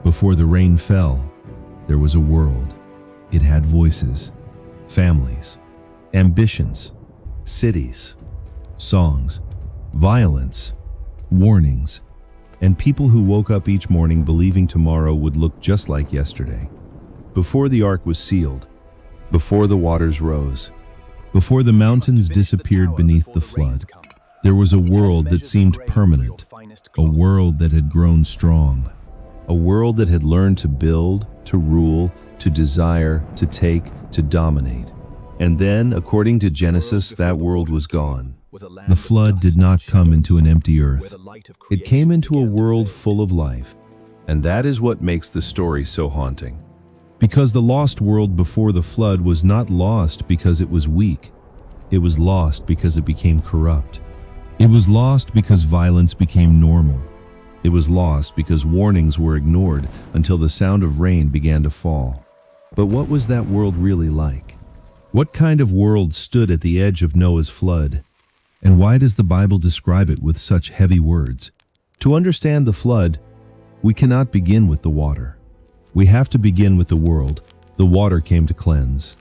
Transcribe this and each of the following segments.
Before the rain fell, there was a world. It had voices, families, ambitions, cities, songs, violence, warnings, and people who woke up each morning believing tomorrow would look just like yesterday. Before the ark was sealed, before the waters rose, before the mountains disappeared beneath the flood, there was a world that seemed permanent, a world that had grown strong, a world that had learned to build, to rule, to desire, to take, to dominate. And then, according to Genesis, that world was gone. The flood did not come into an empty earth. It came into a world full of life. And that is what makes the story so haunting. Because the lost world before the flood was not lost because it was weak. It was lost because it became corrupt. It was lost because violence became normal. It was lost because warnings were ignored until the sound of rain began to fall. But what was that world really like? What kind of world stood at the edge of Noah's flood? And why does the Bible describe it with such heavy words? To understand the flood, we cannot begin with the water. We have to begin with the world. The water came to cleanse.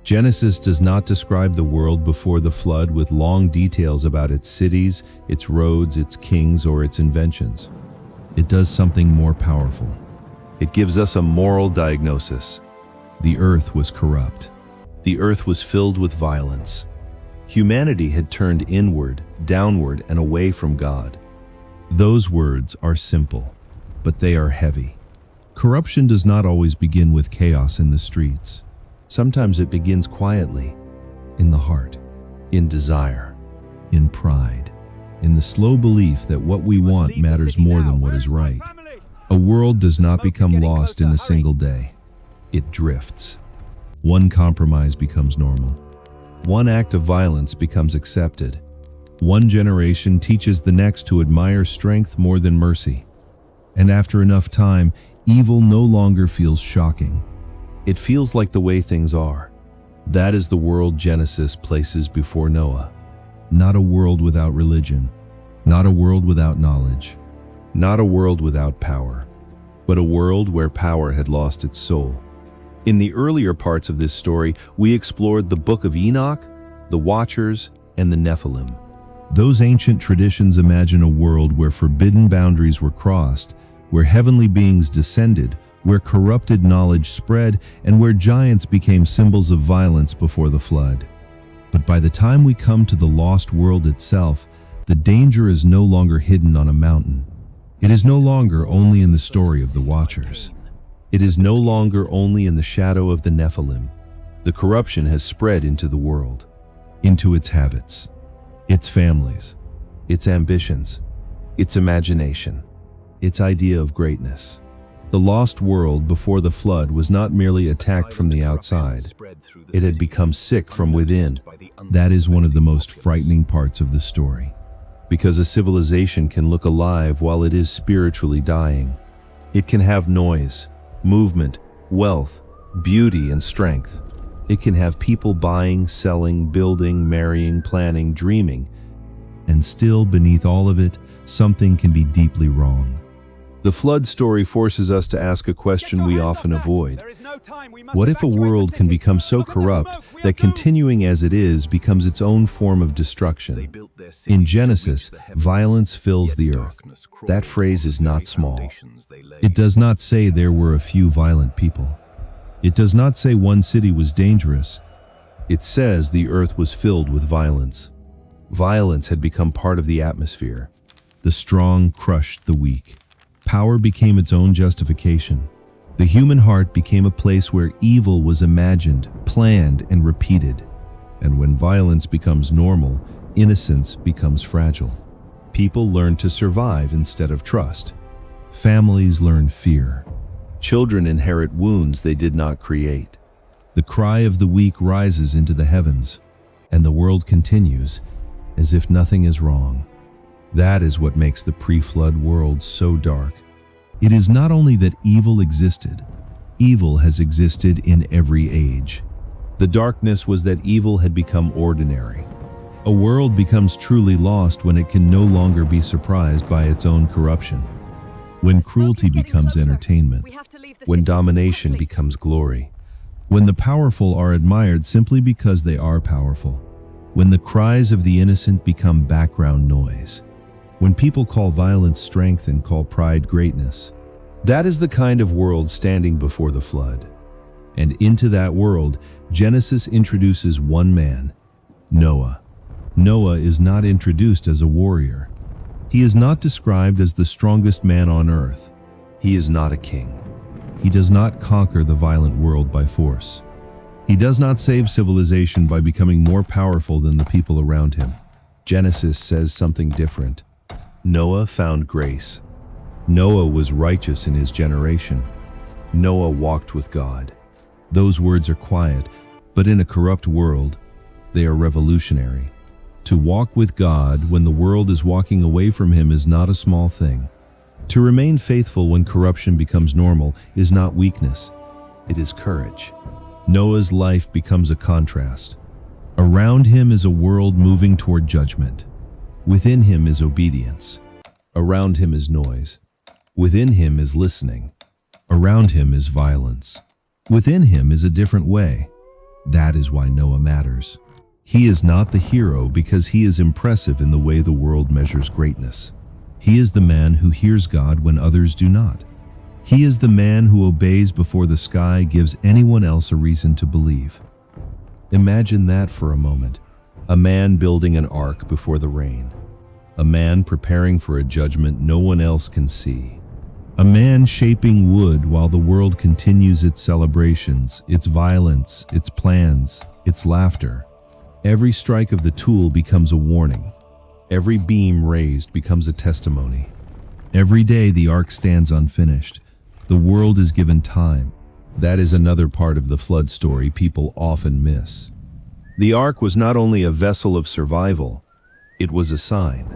Genesis does not describe the world before the flood with long details about its cities, its roads, its kings, or its inventions. It does something more powerful. It gives us a moral diagnosis. The earth was corrupt. The earth was filled with violence. Humanity had turned inward, downward, and away from God. Those words are simple, but they are heavy. Corruption does not always begin with chaos in the streets. Sometimes it begins quietly, in the heart, in desire, in pride, in the slow belief that what we want matters more than what is right. A world does not become lost in a single day. It drifts. One compromise becomes normal. One act of violence becomes accepted. One generation teaches the next to admire strength more than mercy. And after enough time, evil no longer feels shocking. It feels like the way things are. That is the world Genesis places before Noah. Not a world without religion. Not a world without knowledge. Not a world without power. But a world where power had lost its soul. In the earlier parts of this story, we explored the Book of Enoch, the Watchers, and the Nephilim. Those ancient traditions imagine a world where forbidden boundaries were crossed, where heavenly beings descended, where corrupted knowledge spread, and where giants became symbols of violence before the flood. But by the time we come to the lost world itself, the danger is no longer hidden on a mountain. It is no longer only in the story of the Watchers. It is no longer only in the shadow of the Nephilim. The corruption has spread into the world, into its habits, its families, its ambitions, its imagination, its idea of greatness. The lost world before the flood was not merely attacked from the outside. It had become sick from within. That is one of the most frightening parts of the story. Because a civilization can look alive while it is spiritually dying. It can have noise, movement, wealth, beauty, and strength. It can have people buying, selling, building, marrying, planning, dreaming. And still, beneath all of it, something can be deeply wrong. The flood story forces us to ask a question we often avoid. What if a world can become so corrupt that continuing as it is becomes its own form of destruction? In Genesis, violence fills the earth. That phrase is not small. It does not say there were a few violent people. It does not say one city was dangerous. It says the earth was filled with violence. Violence had become part of the atmosphere. The strong crushed the weak. Power became its own justification. The human heart became a place where evil was imagined, planned, and repeated. And when violence becomes normal, innocence becomes fragile. People learn to survive instead of trust. Families learn fear. Children inherit wounds they did not create. The cry of the weak rises into the heavens, and the world continues as if nothing is wrong. That is what makes the pre-flood world so dark. It is not only that evil existed. Evil has existed in every age. The darkness was that evil had become ordinary. A world becomes truly lost when it can no longer be surprised by its own corruption. when cruelty becomes entertainment, when domination becomes glory, when the powerful are admired simply because they are powerful, when the cries of the innocent become background noise, when people call violence strength and call pride greatness. That is the kind of world standing before the flood. And into that world, Genesis introduces one man, Noah. Noah is not introduced as a warrior. He is not described as the strongest man on earth. He is not a king. He does not conquer the violent world by force. He does not save civilization by becoming more powerful than the people around him. Genesis says something different. Noah found grace. Noah was righteous in his generation. Noah walked with God. Those words are quiet, but in a corrupt world, they are revolutionary. To walk with God when the world is walking away from him is not a small thing. To remain faithful when corruption becomes normal is not weakness, it is courage. Noah's life becomes a contrast. Around him is a world moving toward judgment. Within him is obedience. Around him is noise. Within him is listening. Around him is violence. Within him is a different way. That is why Noah matters. He is not the hero because he is impressive in the way the world measures greatness. He is the man who hears God when others do not. He is the man who obeys before the sky gives anyone else a reason to believe. Imagine that for a moment. A man building an ark before the rain. A man preparing for a judgment no one else can see. A man shaping wood while the world continues its celebrations, its violence, its plans, its laughter. Every strike of the tool becomes a warning. Every beam raised becomes a testimony. Every day the ark stands unfinished. The world is given time. That is another part of the flood story people often miss. The ark was not only a vessel of survival, it was a sign.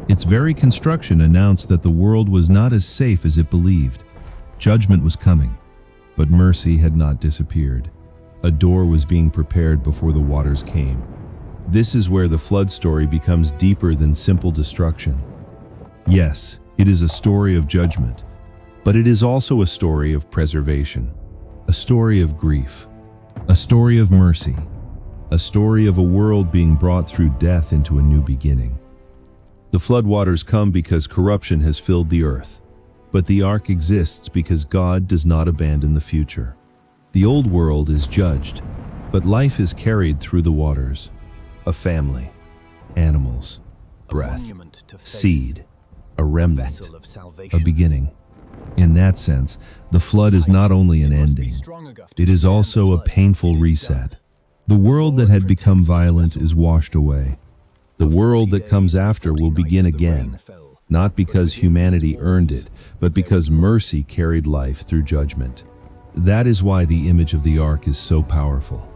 Its very construction announced that the world was not as safe as it believed. Judgment was coming, but mercy had not disappeared. A door was being prepared before the waters came. This is where the flood story becomes deeper than simple destruction. Yes, it is a story of judgment, but it is also a story of preservation, a story of grief, a story of mercy, a story of a world being brought through death into a new beginning. The floodwaters come because corruption has filled the earth, but the ark exists because God does not abandon the future. The old world is judged, but life is carried through the waters. A family, animals, breath, seed, a remnant, a beginning. In that sense, the flood is not only an ending, it is also a painful reset. The world that had become violent is washed away. The world that comes after will begin again, not because humanity earned it, but because mercy carried life through judgment. That is why the image of the ark is so powerful.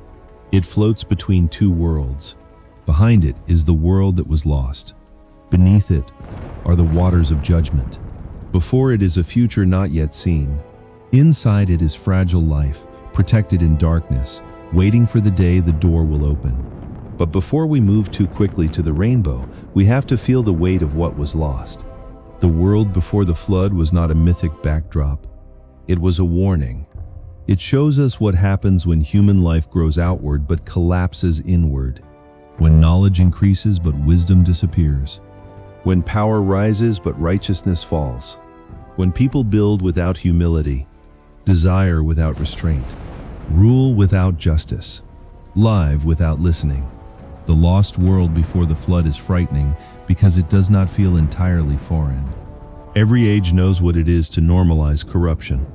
It floats between two worlds. Behind it is the world that was lost. Beneath it are the waters of judgment. Before it is a future not yet seen. Inside it is fragile life, protected in darkness, waiting for the day the door will open. But before we move too quickly to the rainbow, we have to feel the weight of what was lost. The world before the flood was not a mythic backdrop. It was a warning. It shows us what happens when human life grows outward but collapses inward. When knowledge increases but wisdom disappears. When power rises but righteousness falls. When people build without humility, desire without restraint, rule without justice, live without listening. The lost world before the flood is frightening because it does not feel entirely foreign. Every age knows what it is to normalize corruption.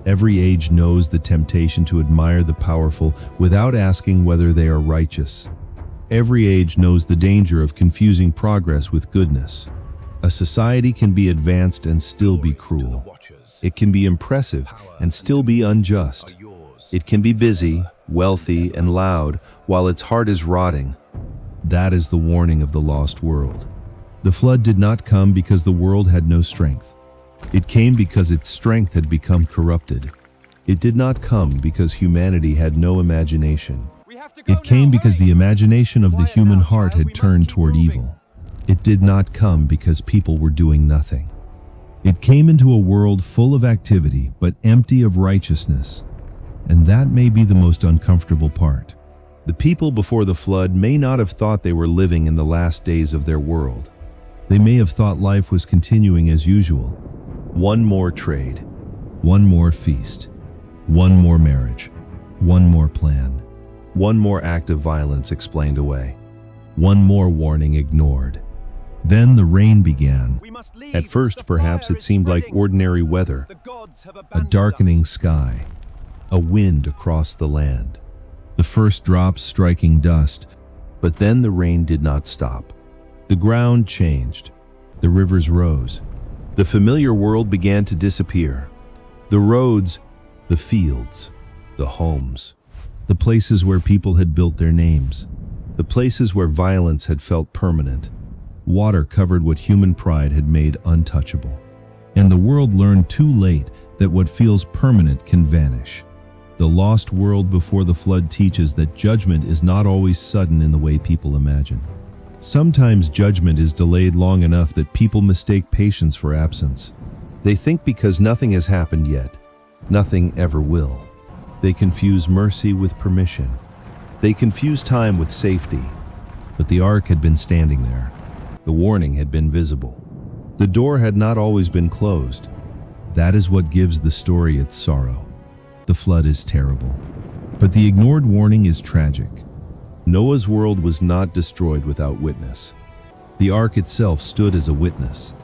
Every age knows the temptation to admire the powerful without asking whether they are righteous. Every age knows the danger of confusing progress with goodness. A society can be advanced and still be cruel. It can be impressive and still be unjust. It can be busy, wealthy, and loud while its heart is rotting. That is the warning of the lost world. The flood did not come because the world had no strength. It came because its strength had become corrupted. It did not come because humanity had no imagination. It came because the imagination of the human heart had turned toward evil. It did not come because people were doing nothing. It came into a world full of activity, but empty of righteousness. And that may be the most uncomfortable part. The people before the flood may not have thought they were living in the last days of their world. They may have thought life was continuing as usual. One more trade, one more feast, one more marriage, one more plan, one more act of violence explained away, one more warning ignored. Then the rain began. At first, perhaps it seemed like ordinary weather, a darkening sky, a wind across the land, the first drops striking dust. But then the rain did not stop. The ground changed. The rivers rose. The familiar world began to disappear. The roads, the fields, the homes, the places where people had built their names, the places where violence had felt permanent. Water covered what human pride had made untouchable. And the world learned too late that what feels permanent can vanish. The lost world before the flood teaches that judgment is not always sudden in the way people imagine. Sometimes judgment is delayed long enough that people mistake patience for absence. They think because nothing has happened yet, nothing ever will. They confuse mercy with permission. They confuse time with safety. But the ark had been standing there. The warning had been visible. The door had not always been closed. That is what gives the story its sorrow. The flood is terrible, but the ignored warning is tragic. Noah's world was not destroyed without witness. The ark itself stood as a witness,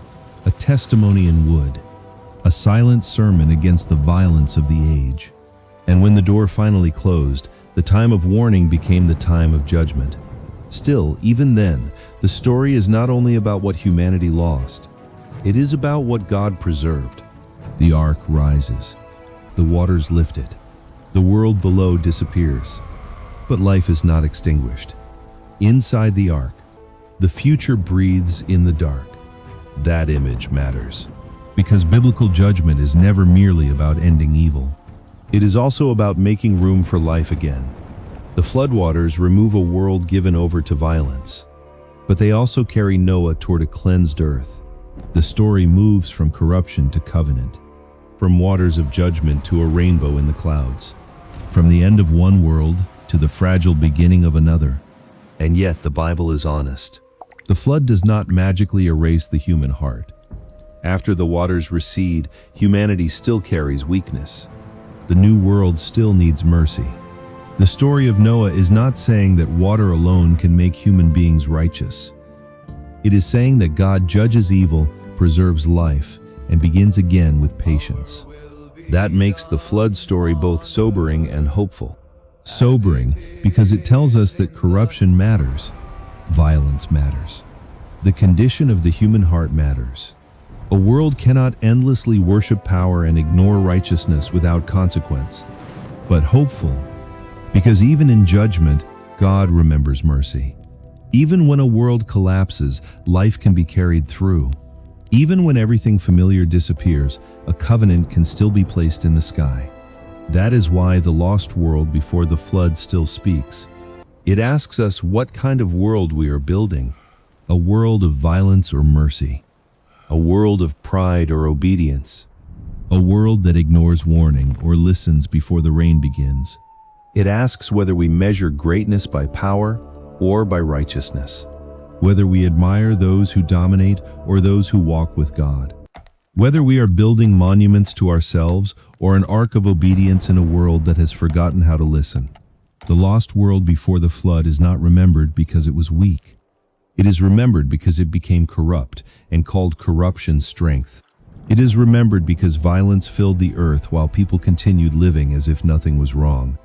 a testimony in wood, a silent sermon against the violence of the age. And when the door finally closed, the time of warning became the time of judgment. Still, even then, the story is not only about what humanity lost, it is about what God preserved. The ark rises. The waters lift it. The world below disappears. But life is not extinguished. Inside the ark, the future breathes in the dark. That image matters, because biblical judgment is never merely about ending evil. It is also about making room for life again. The floodwaters remove a world given over to violence, but they also carry Noah toward a cleansed earth. The story moves from corruption to covenant, from waters of judgment to a rainbow in the clouds, from the end of one world to the fragile beginning of another. And yet the Bible is honest. The flood does not magically erase the human heart. After the waters recede, humanity still carries weakness. The new world still needs mercy. The story of Noah is not saying that water alone can make human beings righteous. It is saying that God judges evil, preserves life, and begins again with patience. That makes the flood story both sobering and hopeful. Sobering because it tells us that corruption matters, violence matters. The condition of the human heart matters. A world cannot endlessly worship power and ignore righteousness without consequence. But hopeful, because even in judgment, God remembers mercy. Even when a world collapses, life can be carried through. Even when everything familiar disappears, a covenant can still be placed in the sky. That is why the lost world before the flood still speaks. It asks us what kind of world we are building. A world of violence or mercy. A world of pride or obedience. A world that ignores warning or listens before the rain begins. It asks whether we measure greatness by power or by righteousness. Whether we admire those who dominate or those who walk with God. Whether we are building monuments to ourselves or an ark of obedience in a world that has forgotten how to listen. The lost world before the flood is not remembered because it was weak. It is remembered because it became corrupt and called corruption strength. It is remembered because violence filled the earth while people continued living as if nothing was wrong.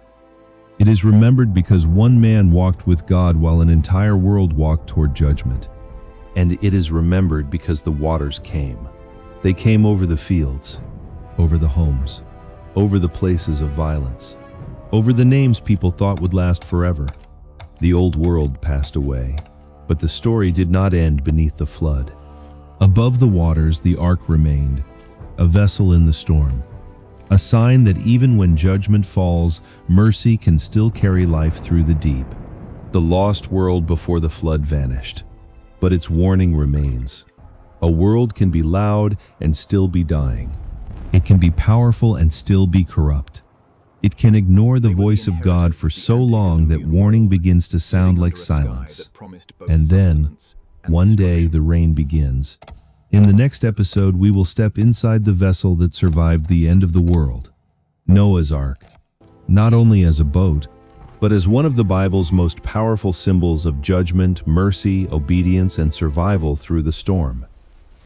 It is remembered because one man walked with God while an entire world walked toward judgment. And it is remembered because the waters came. They came over the fields, over the homes, over the places of violence, over the names people thought would last forever. The old world passed away, but the story did not end beneath the flood. Above the waters, the ark remained, a vessel in the storm. A sign that even when judgment falls, mercy can still carry life through the deep. The lost world before the flood vanished, but its warning remains. A world can be loud and still be dying. It can be powerful and still be corrupt. It can ignore the voice of God for so long that warning begins to sound like silence. And then, one day, the rain begins. In the next episode, we will step inside the vessel that survived the end of the world, Noah's Ark, not only as a boat, but as one of the Bible's most powerful symbols of judgment, mercy, obedience, and survival through the storm.